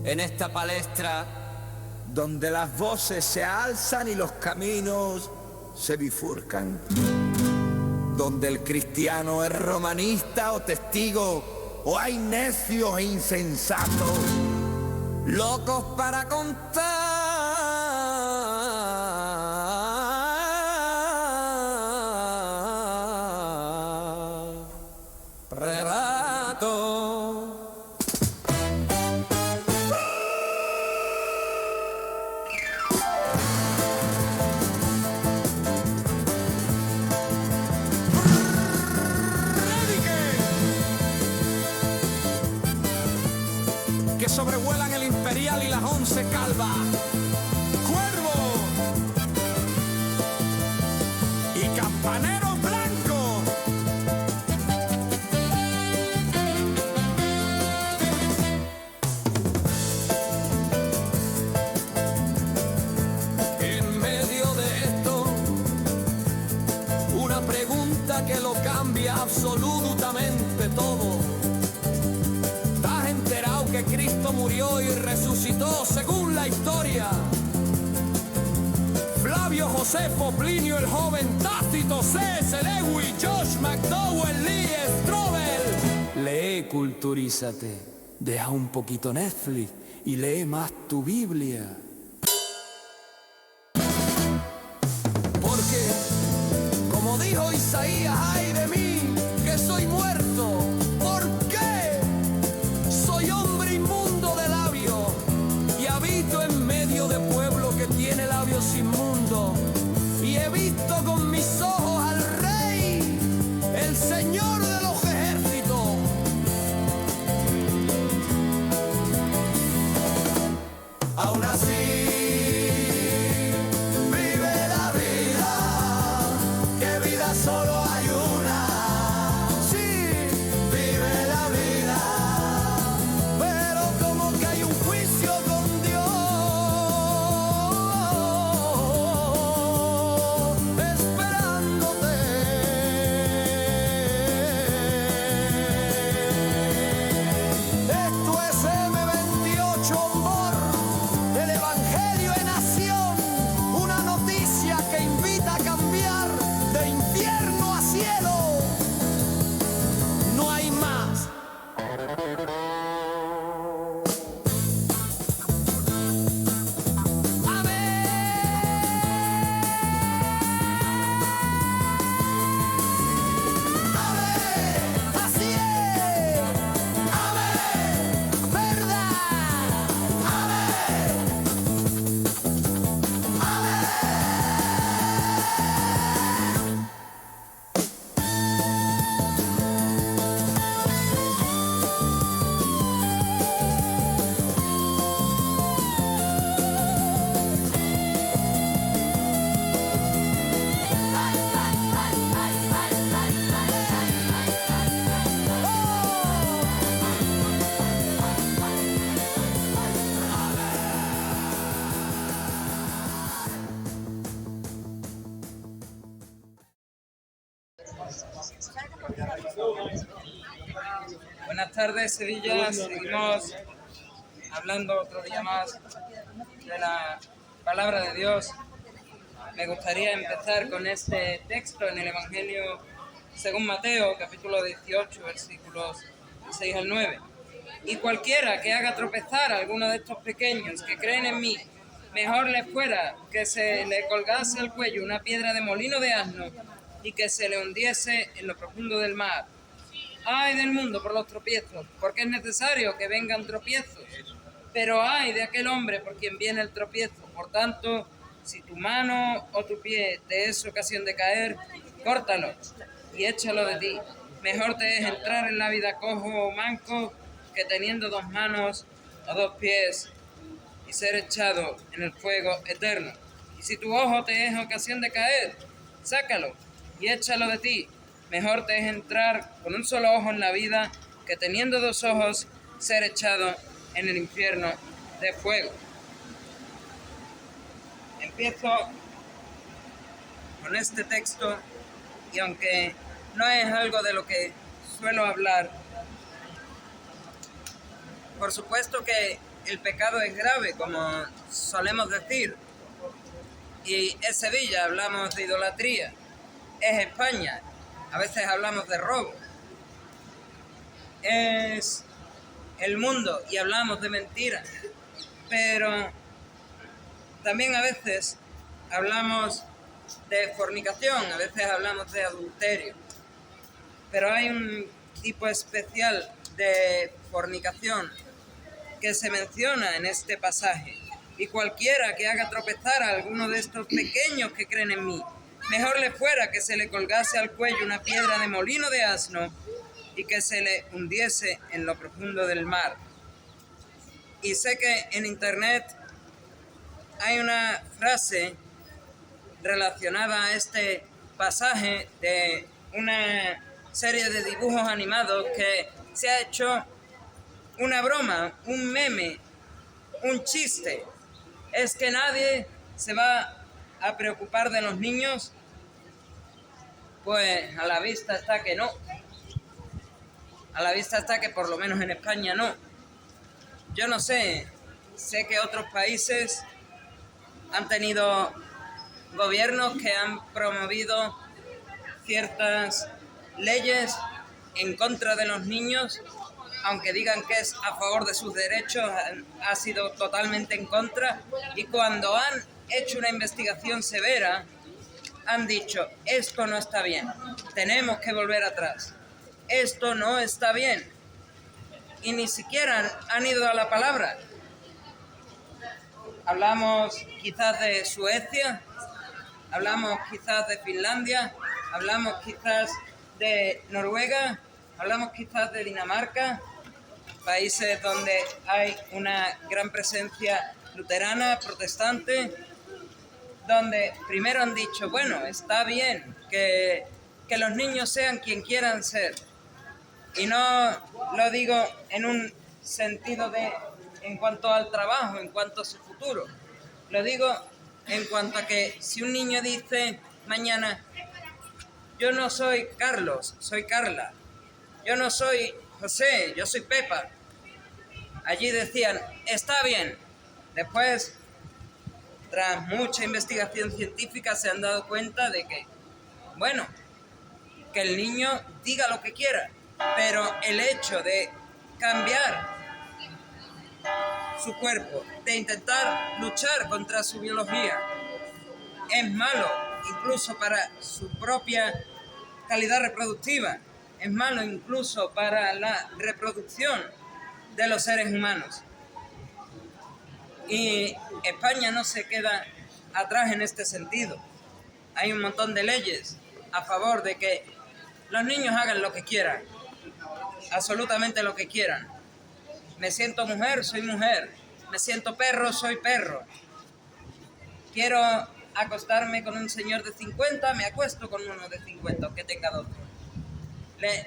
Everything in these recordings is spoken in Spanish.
en esta palestra donde las voces se alzan y los caminos se bifurcan, donde el cristiano es romanista o testigo, o hay necios e insensatos, locos para contar relatos. que sobrevuelan el Imperial y las 11 calvas. Cuervo y campaneros blancos. En medio de esto, una pregunta que lo cambia absolutamente todo. ¿Estás enterado que Cristo murió y resucitó según la historia? Flavio Josefo, Plinio el Joven, Tácito, C.S. Lewis, Josh McDowell, Lee Strobel. Lee, culturízate, deja un poquito Netflix y lee más tu Biblia. Porque, como dijo Isaías, ay de mí, que soy muerto. ¿Por qué? Soy hombre inmundo de labios y habito en medio de pueblo que tiene labios inmundos. Y he visto con mis ojos al Rey, el Señor de los ejércitos. Aún así vive la vida, que vida solo hay una. Sí, vive la vida, pero como que hay un juicio con Dios, esperándote. Esto es M28 Ombor, el Evangelio en acción, una noticia que invita a cambiar de infierno a cielo. No hay más. Amén, así es. Amén, verdad. Amén. Buenas tardes, Sevilla. Seguimos hablando otro día más de la palabra de Dios. Me gustaría empezar con este texto en el Evangelio según Mateo, capítulo 18, versículos 6 al 9. Y cualquiera que haga tropezar a alguno de estos pequeños que creen en mí, mejor les fuera que se le colgase al cuello una piedra de molino de asno y que se le hundiese en lo profundo del mar. ¡Ay del mundo por los tropiezos! Porque es necesario que vengan tropiezos. Pero ¡ay de aquel hombre por quien viene el tropiezo! Por tanto, si tu mano o tu pie te es ocasión de caer, córtalo y échalo de ti. Mejor te es entrar en la vida cojo o manco que teniendo 2 manos o 2 pies y ser echado en el fuego eterno. Y si tu ojo te es ocasión de caer, sácalo y échalo de ti. Mejor te es entrar con un solo ojo en la vida que teniendo 2 ojos ser echado en el infierno de fuego. Empiezo con este texto y aunque no es algo de lo que suelo hablar, por supuesto que el pecado es grave, como solemos decir. Y es Sevilla, hablamos de idolatría. Es España, a veces hablamos de robo. Es el mundo y hablamos de mentiras. Pero también a veces hablamos de fornicación, a veces hablamos de adulterio. Pero hay un tipo especial de fornicación que se menciona en este pasaje. Y cualquiera que haga tropezar a alguno de estos pequeños que creen en mí, mejor le fuera que se le colgase al cuello una piedra de molino de asno y que se le hundiese en lo profundo del mar. Y sé que en internet hay una frase relacionada a este pasaje de una serie de dibujos animados que se ha hecho una broma, un meme, un chiste. Es que nadie se va a preocupar de los niños. Pues a la vista está que no. A la vista está que por lo menos en España no. Yo no sé, sé que otros países han tenido gobiernos que han promovido ciertas leyes en contra de los niños, aunque digan que es a favor de sus derechos, ha sido totalmente en contra. Y cuando han hecho una investigación severa, han dicho, esto no está bien, tenemos que volver atrás, esto no está bien. Y ni siquiera han ido a la palabra. Hablamos quizás de Suecia, hablamos quizás de Finlandia, hablamos quizás de Noruega, hablamos quizás de Dinamarca, países donde hay una gran presencia luterana, protestante, donde primero han dicho, bueno, está bien que los niños sean quien quieran ser. Y no lo digo en un sentido de en cuanto al trabajo, en cuanto a su futuro. Lo digo en cuanto a que si un niño dice mañana, yo no soy Carlos, soy Carla. Yo no soy José, yo soy Pepa. Allí decían, está bien. Después, tras mucha investigación científica, se han dado cuenta de que, bueno, que el niño diga lo que quiera, pero el hecho de cambiar su cuerpo, de intentar luchar contra su biología, es malo, incluso para su propia calidad reproductiva, es malo incluso para la reproducción de los seres humanos. Y España no se queda atrás en este sentido. Hay un montón de leyes a favor de que los niños hagan lo que quieran, absolutamente lo que quieran. Me siento mujer, soy mujer. Me siento perro, soy perro. Quiero acostarme con un señor de 50, me acuesto con uno de 50, aunque tenga 12.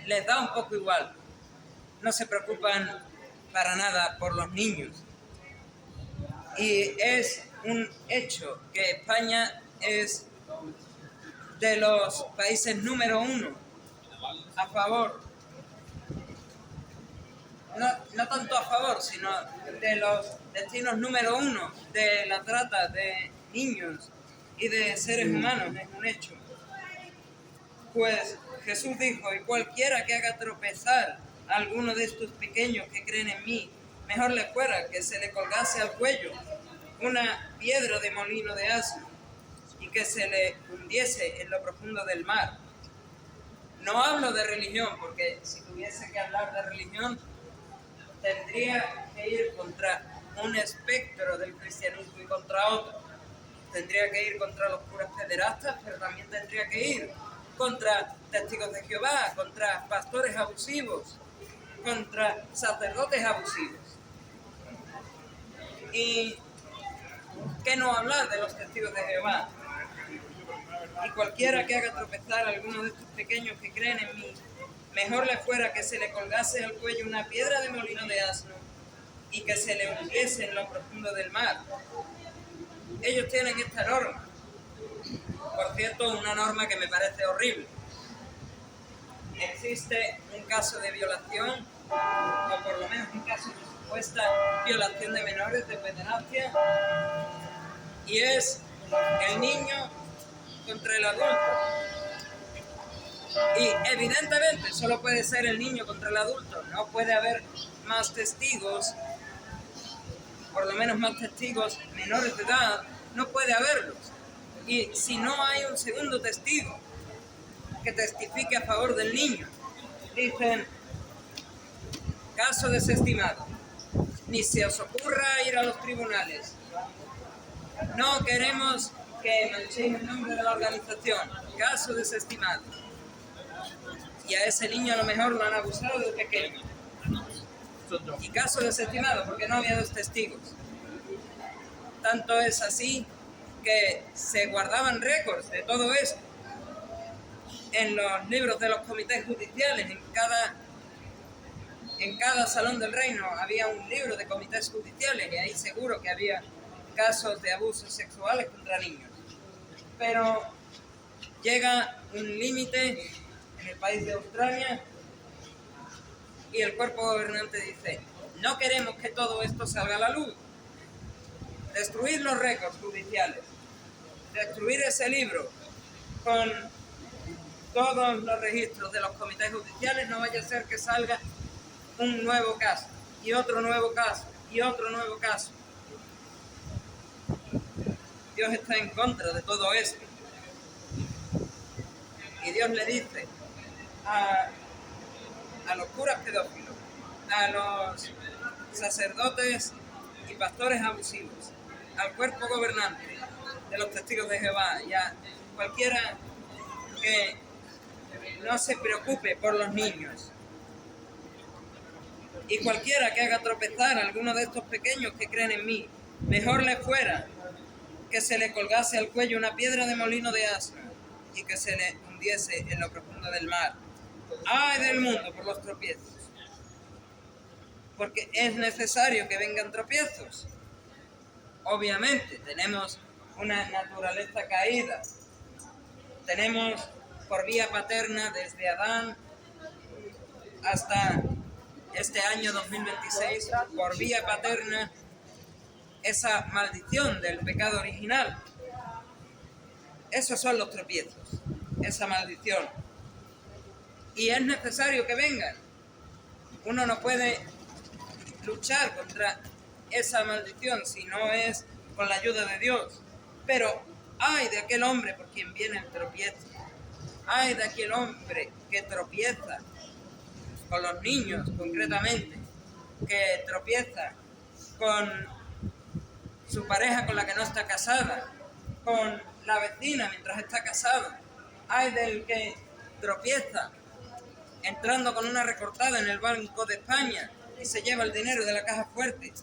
Les da un poco igual. No se preocupan para nada por los niños. Y es un hecho que España es de los países número 1 a favor, no tanto a favor, sino de los destinos número 1 de la trata de niños y de seres humanos, es un hecho. Pues Jesús dijo, y cualquiera que haga tropezar a alguno de estos pequeños que creen en mí, mejor le fuera que se le colgase al cuello una piedra de molino de asno y que se le hundiese en lo profundo del mar. No hablo de religión, porque si tuviese que hablar de religión, tendría que ir contra un espectro del cristianismo y contra otro. Tendría que ir contra los curas pederastas, pero también tendría que ir contra testigos de Jehová, contra pastores abusivos, contra sacerdotes abusivos. Y qué no hablar de los testigos de Jehová. Y cualquiera que haga tropezar a alguno de estos pequeños que creen en mí, mejor le fuera que se le colgase al cuello una piedra de molino de asno y que se le hundiese en lo profundo del mar. Ellos tienen esta norma. Por cierto, una norma que me parece horrible. Existe un caso de violación, o por lo menos un caso de supuesta violación de menores, de pederastia, y es el niño contra el adulto. Y evidentemente solo puede ser el niño contra el adulto, no puede haber más testigos, por lo menos más testigos menores de edad, no puede haberlos. Y si no hay un segundo testigo que testifique a favor del niño, dicen, caso desestimado, ni se os ocurra ir a los tribunales. No queremos que manchéis el nombre de la organización, caso desestimado. Y a ese niño a lo mejor lo han abusado de pequeño. Y caso desestimado porque no había dos testigos. Tanto es así que se guardaban récords de todo esto en los libros de los comités judiciales. En cada salón del reino había un libro de comités judiciales y ahí seguro que había casos de abusos sexuales contra niños. Pero llega un límite en el país de Australia y el cuerpo gobernante dice, no queremos que todo esto salga a la luz. Destruir los récords judiciales, destruir ese libro con todos los registros de los comités judiciales, no vaya a ser que salga un nuevo caso, y otro nuevo caso, y otro nuevo caso. Dios está en contra de todo esto. Y Dios le dice a los curas pedófilos, a los sacerdotes y pastores abusivos, al cuerpo gobernante de los testigos de Jehová y a cualquiera que no se preocupe por los niños, y cualquiera que haga tropezar a alguno de estos pequeños que creen en mí, mejor le fuera que se le colgase al cuello una piedra de molino de asno y que se le hundiese en lo profundo del mar. ¡Ay del mundo por los tropiezos! Porque es necesario que vengan tropiezos. Obviamente tenemos una naturaleza caída. Tenemos por vía paterna desde Adán hasta este año 2026, por vía paterna, esa maldición del pecado original. Esos son los tropiezos, esa maldición. Y es necesario que vengan. Uno no puede luchar contra esa maldición si no es con la ayuda de Dios. Pero ay de aquel hombre por quien viene el tropiezo. Ay de aquel hombre que tropieza con los niños concretamente, que tropieza con su pareja con la que no está casada, con la vecina mientras está casada. Ay del que tropieza entrando con una recortada en el Banco de España y se lleva el dinero de la caja fuerte.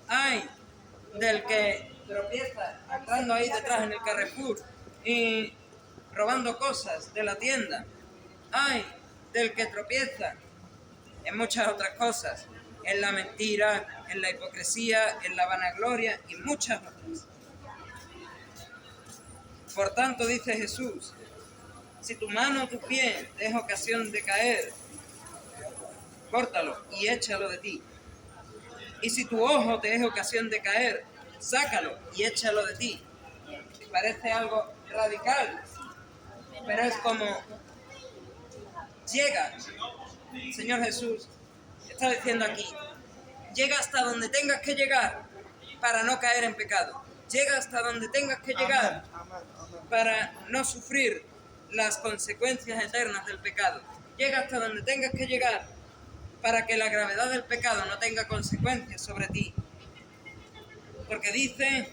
Ay del que tropieza entrando ahí detrás en el Carrefour y robando cosas de la tienda. Ay del que tropieza en muchas otras cosas, en la mentira, en la hipocresía, en la vanagloria y muchas otras. Por tanto, dice Jesús, si tu mano o tu pie te es ocasión de caer, córtalo y échalo de ti. Y si tu ojo te es ocasión de caer, sácalo y échalo de ti. Parece algo radical, pero es como llega. El Señor Jesús está diciendo aquí, llega hasta donde tengas que llegar para no caer en pecado. Llega hasta donde tengas que llegar para no sufrir las consecuencias eternas del pecado. Llega hasta donde tengas que llegar para que la gravedad del pecado no tenga consecuencias sobre ti. Porque dice,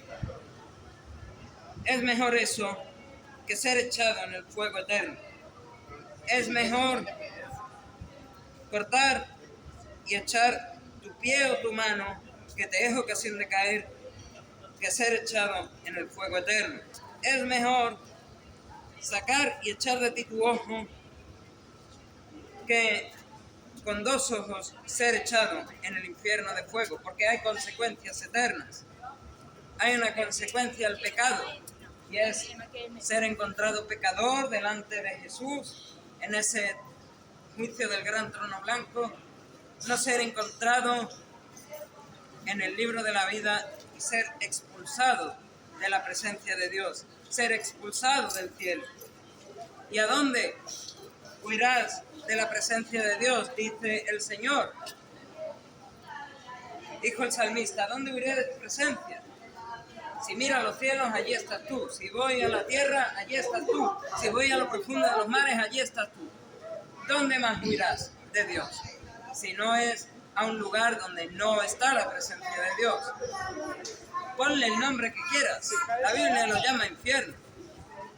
es mejor eso que ser echado en el fuego eterno. Es mejor cortar y echar tu pie o tu mano que te es ocasión de caer que ser echado en el fuego eterno. Es mejor sacar y echar de ti tu ojo que con dos ojos ser echado en el infierno de fuego, porque hay consecuencias eternas. Hay una consecuencia al pecado y es ser encontrado pecador delante de Jesús en ese juicio del gran trono blanco, no ser encontrado en el libro de la vida y ser expulsado de la presencia de Dios, ser expulsado del cielo. ¿Y a dónde huirás de la presencia de Dios? Dice el Señor. Dijo el salmista, ¿a dónde huiré de tu presencia? Si miro a los cielos, allí estás tú. Si voy a la tierra, allí estás tú. Si voy a lo profundo de los mares, allí estás tú. ¿Dónde más huirás de Dios? Si no es a un lugar donde no está la presencia de Dios. Ponle el nombre que quieras. La Biblia lo llama infierno,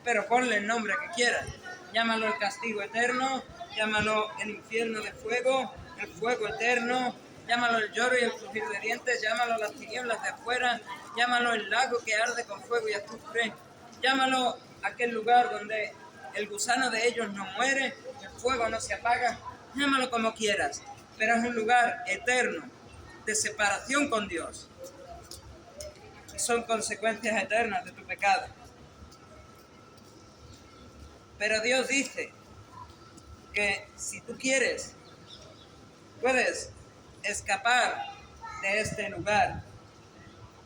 pero ponle el nombre que quieras. Llámalo el castigo eterno, llámalo el infierno de fuego, el fuego eterno, llámalo el lloro y el crujir de dientes, llámalo las tinieblas de afuera, llámalo el lago que arde con fuego y azufre, llámalo aquel lugar donde el gusano de ellos no muere, el fuego no se apaga, llámalo como quieras, pero es un lugar eterno de separación con Dios. Y son consecuencias eternas de tu pecado. Pero Dios dice que si tú quieres, puedes escapar de este lugar.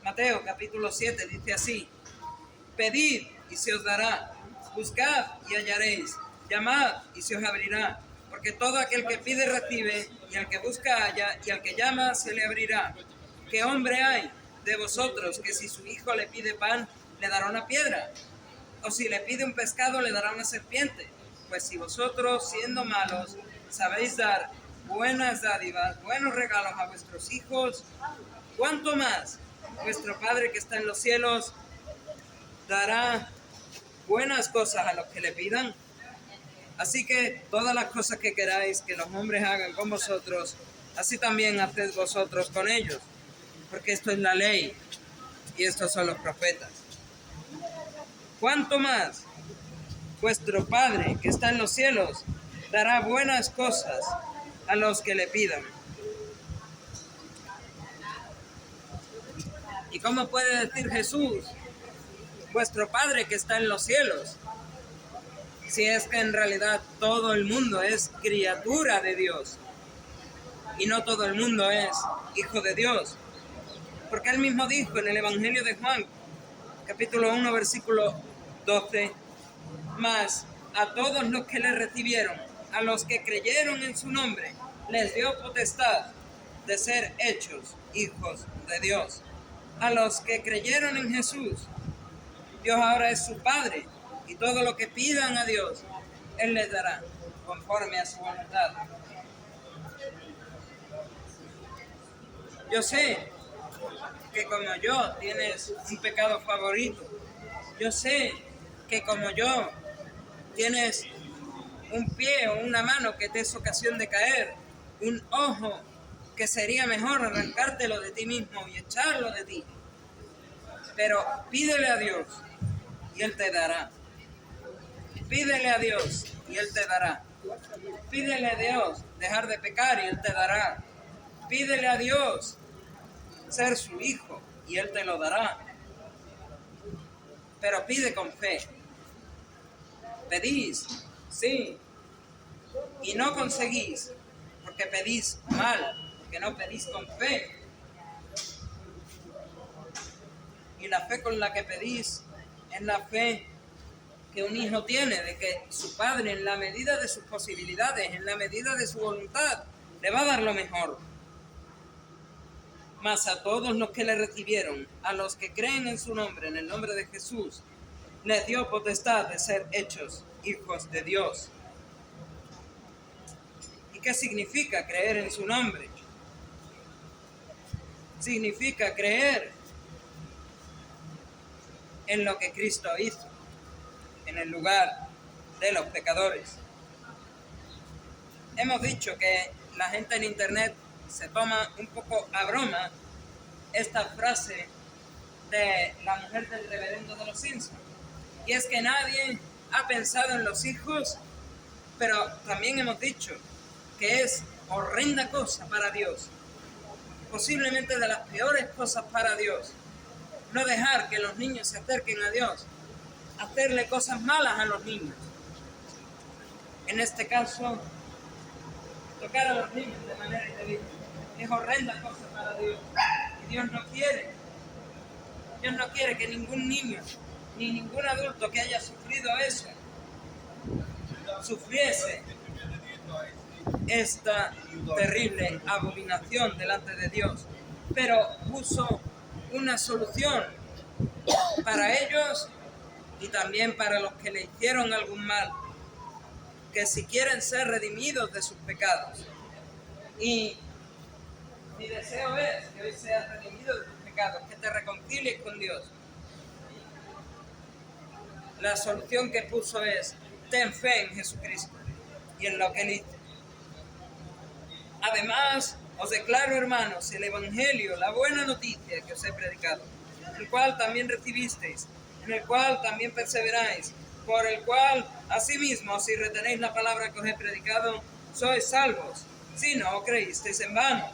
Mateo capítulo 7 dice así: pedid y se os dará, buscad y hallaréis, llamad y se os abrirá, porque todo aquel que pide recibe, y al que busca halla, y al que llama se le abrirá. ¿Qué hombre hay de vosotros que si su hijo le pide pan, le dará una piedra? ¿O si le pide un pescado, le dará una serpiente? Pues si vosotros, siendo malos, sabéis dar buenas dádivas, buenos regalos a vuestros hijos, ¿cuánto más vuestro Padre que está en los cielos dará buenas cosas a los que le pidan? Así que todas las cosas que queráis que los hombres hagan con vosotros, así también haced vosotros con ellos, porque esto es la ley y estos son los profetas. ¿Cuánto más vuestro Padre que está en los cielos dará buenas cosas a los que le pidan? ¿Y cómo puede decir Jesús, vuestro Padre que está en los cielos? Si es que en realidad todo el mundo es criatura de Dios y no todo el mundo es hijo de Dios. Porque él mismo dijo en el Evangelio de Juan, capítulo 1, versículo 12, mas a todos los que le recibieron, a los que creyeron en su nombre, les dio potestad de ser hechos hijos de Dios. A los que creyeron en Jesús, Dios ahora es su Padre, y todo lo que pidan a Dios, Él les dará conforme a su voluntad. Yo sé que como yo tienes un pecado favorito. Yo sé que como yo tienes un pie o una mano que te es ocasión de caer, un ojo que sería mejor arrancártelo de ti mismo y echarlo de ti. Pero pídele a Dios y Él te dará. Pídele a Dios y Él te dará. Pídele a Dios dejar de pecar y Él te dará. Pídele a Dios ser su hijo y Él te lo dará. Pero pide con fe. Pedís, sí, y no conseguís, porque pedís mal, porque no pedís con fe. Y la fe con la que pedís es la fe que un hijo tiene, de que su padre, en la medida de sus posibilidades, en la medida de su voluntad, le va a dar lo mejor. Mas a todos los que le recibieron, a los que creen en su nombre, en el nombre de Jesús, les dio potestad de ser hechos hijos de Dios. ¿Y qué significa creer en su nombre? Significa creer en lo que Cristo hizo en el lugar de los pecadores. Hemos dicho que la gente en internet se toma un poco a broma esta frase de la mujer del reverendo de los Simpsons, y es que nadie ha pensado en los hijos, pero también hemos dicho que es horrenda cosa para Dios, posiblemente de las peores cosas para Dios, no dejar que los niños se acerquen a Dios, hacerle cosas malas a los niños. En este caso, tocar a los niños de manera indebida es horrenda cosa para Dios. Y Dios no quiere que ningún niño ni ningún adulto que haya sufrido eso sufriese esta terrible abominación delante de Dios. Pero puso una solución para ellos y también para los que le hicieron algún mal, que si quieren ser redimidos de sus pecados. Y mi deseo es que hoy seas redimido de tus pecados, que te reconcilies con Dios. La solución que puso es: ten fe en Jesucristo y en lo que Él hizo. Además, os declaro, hermanos, el Evangelio, la buena noticia que os he predicado, el cual también recibisteis, en el cual también perseveráis, por el cual, asimismo, si retenéis la palabra que os he predicado, sois salvos, si no creísteis en vano.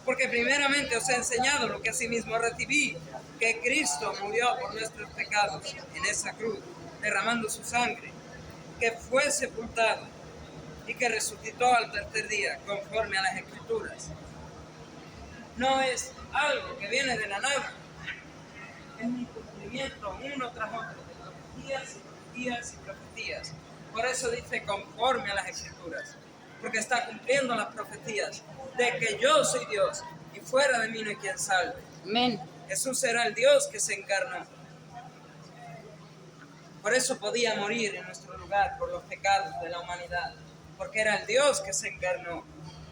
Porque primeramente os he enseñado lo que asimismo recibí, que Cristo murió por nuestros pecados en esa cruz, derramando su sangre, que fue sepultado y que resucitó al tercer día, conforme a las Escrituras. No es algo que viene de la nada, es un cumplimiento uno tras otro de profecías y profecías y profecías. Por eso dice conforme a las Escrituras, porque está cumpliendo las profecías de que yo soy Dios y fuera de mí no hay quien salve. Amén. Jesús era el Dios que se encarnó. Por eso podía morir en nuestro lugar por los pecados de la humanidad, porque era el Dios que se encarnó,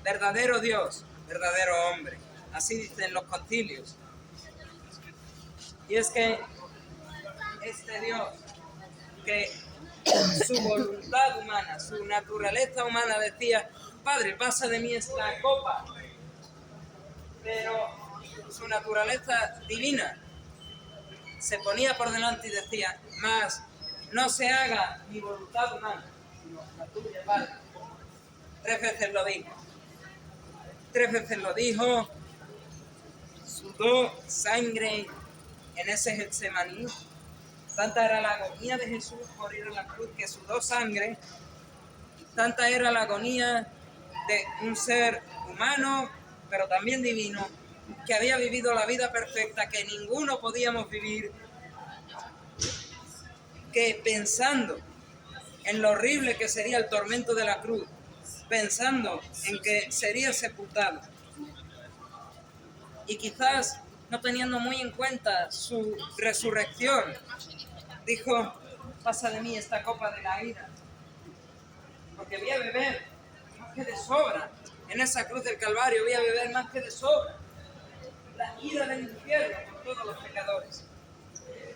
verdadero Dios, verdadero hombre. Así dicen los concilios. Y es que este Dios, que su voluntad humana, su naturaleza humana decía: Padre, pasa de mí esta copa, pero su naturaleza divina se ponía por delante y decía: mas no se haga mi voluntad humana, sino la tuya, Padre. 3 veces lo dijo. 3 veces lo dijo. Sudó sangre en ese Getsemaní. Tanta era la agonía de Jesús por ir a la cruz que sudó sangre. Tanta era la agonía de un ser humano, pero también divino, que había vivido la vida perfecta que ninguno podíamos vivir, que pensando en lo horrible que sería el tormento de la cruz, pensando en que sería sepultado, y quizás no teniendo muy en cuenta su resurrección, dijo: pasa de mí esta copa de la ira, porque voy a beber más que de sobra. En esa cruz del Calvario voy a beber más que de sobra la ira del infierno por todos los pecadores,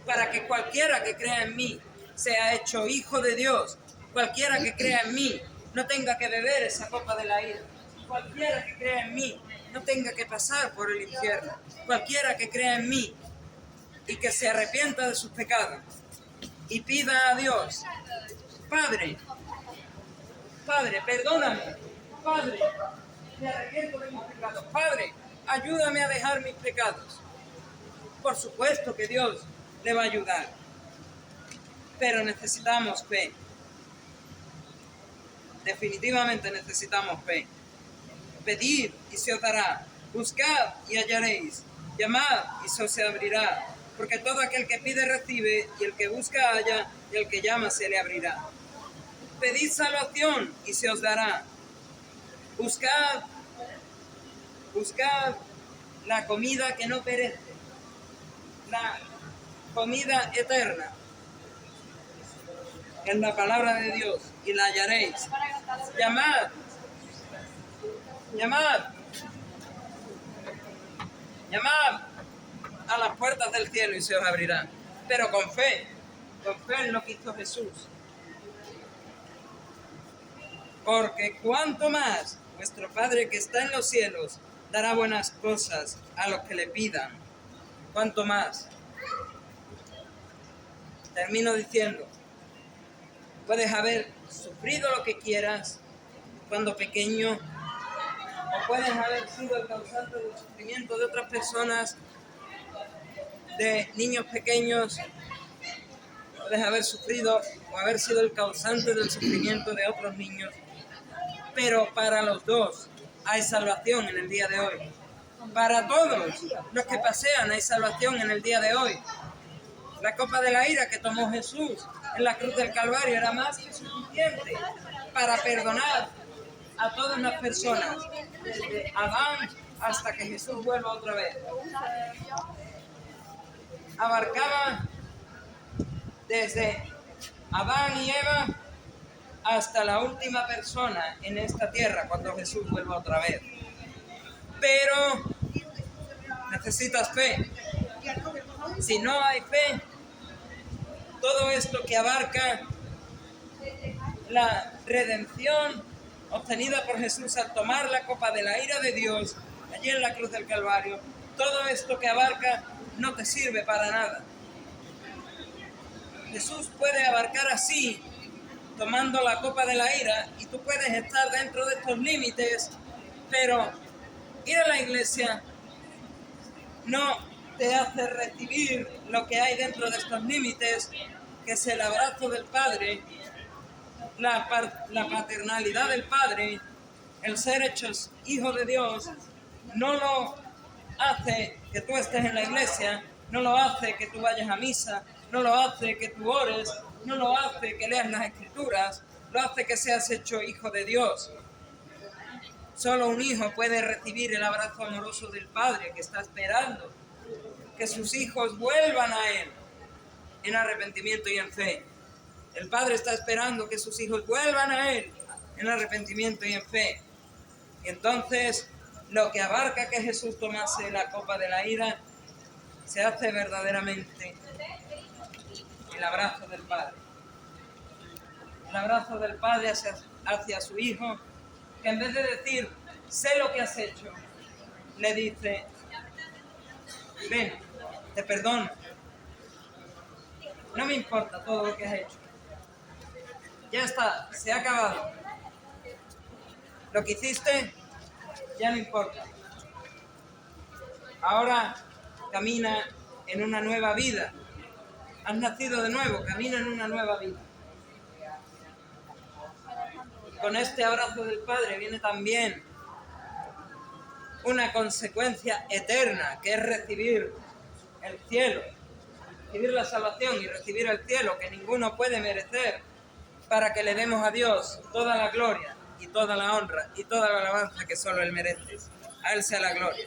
para que cualquiera que crea en mí sea hecho hijo de Dios. Cualquiera que crea en mí no tenga que beber esa copa de la ira. Cualquiera que crea en mí no tenga que pasar por el infierno. Cualquiera que crea en mí y que se arrepienta de sus pecados y pida a Dios: Padre, Padre, perdóname. Padre, me arrepiento de mis pecados. Padre, ayúdame a dejar mis pecados. Por supuesto que Dios le va a ayudar, pero necesitamos fe. Definitivamente necesitamos fe. Pedid y se os dará, buscad y hallaréis, llamad y se os abrirá, porque todo aquel que pide recibe, y el que busca halla, y el que llama se le abrirá. Pedid salvación y se os dará. Buscad la comida que no perece, la comida eterna, en la palabra de Dios, y la hallaréis. Llamad, llamad, llamad a las puertas del cielo y se os abrirán, pero con fe en lo que hizo Jesús. Porque cuanto más vuestro Padre que está en los cielos dará buenas cosas a los que le pidan, cuanto más. Termino diciendo: puedes haber sufrido lo que quieras cuando pequeño, o puedes haber sido el causante del sufrimiento de otras personas, de niños pequeños, puedes haber sufrido o haber sido el causante del sufrimiento de otros niños, pero para los dos hay salvación en el día de hoy. para todos los que pasean hay salvación en el día de hoy. La copa de la ira que tomó Jesús en la cruz del Calvario era más que suficiente para perdonar a todas las personas, desde Adán hasta que Jesús vuelva otra vez. Abarcaba desde Adán y Eva hasta la última persona en esta tierra cuando Jesús vuelva otra vez. Pero necesitas fe. Si no hay fe, todo esto que abarca la redención obtenida por Jesús al tomar la copa de la ira de Dios allí en la cruz del Calvario, todo esto que abarca no te sirve para nada. Jesús puede abarcar así, tomando la copa de la ira, y tú puedes estar dentro de estos límites, pero ir a la iglesia no te hace recibir lo que hay dentro de estos límites, que es el abrazo del Padre, la paternalidad del Padre, el ser hechos hijos de Dios. No lo hace que tú estés en la iglesia, no lo hace que tú vayas a misa, no lo hace que tú ores, no lo hace que leas las Escrituras, lo hace que seas hecho hijo de Dios. Solo un hijo puede recibir el abrazo amoroso del Padre, que está esperando que sus hijos vuelvan a Él en arrepentimiento y en fe. El Padre está esperando que sus hijos vuelvan a Él en arrepentimiento y en fe. Y entonces, lo que abarca que Jesús tomase la copa de la ira, se hace verdaderamente el abrazo del Padre. El abrazo del Padre hacia su Hijo, que en vez de decir, sé lo que has hecho, le dice, ven, te perdono. No me importa todo lo que has hecho. Ya está, se ha acabado. Lo que hiciste ya no importa. Ahora camina en una nueva vida. Has nacido de nuevo, camina en una nueva vida. Con este abrazo del Padre viene también una consecuencia eterna, que es recibir el cielo, recibir la salvación y recibir el cielo, que ninguno puede merecer, para que le demos a Dios toda la gloria y toda la honra y toda la alabanza que solo Él merece. A Él sea la gloria.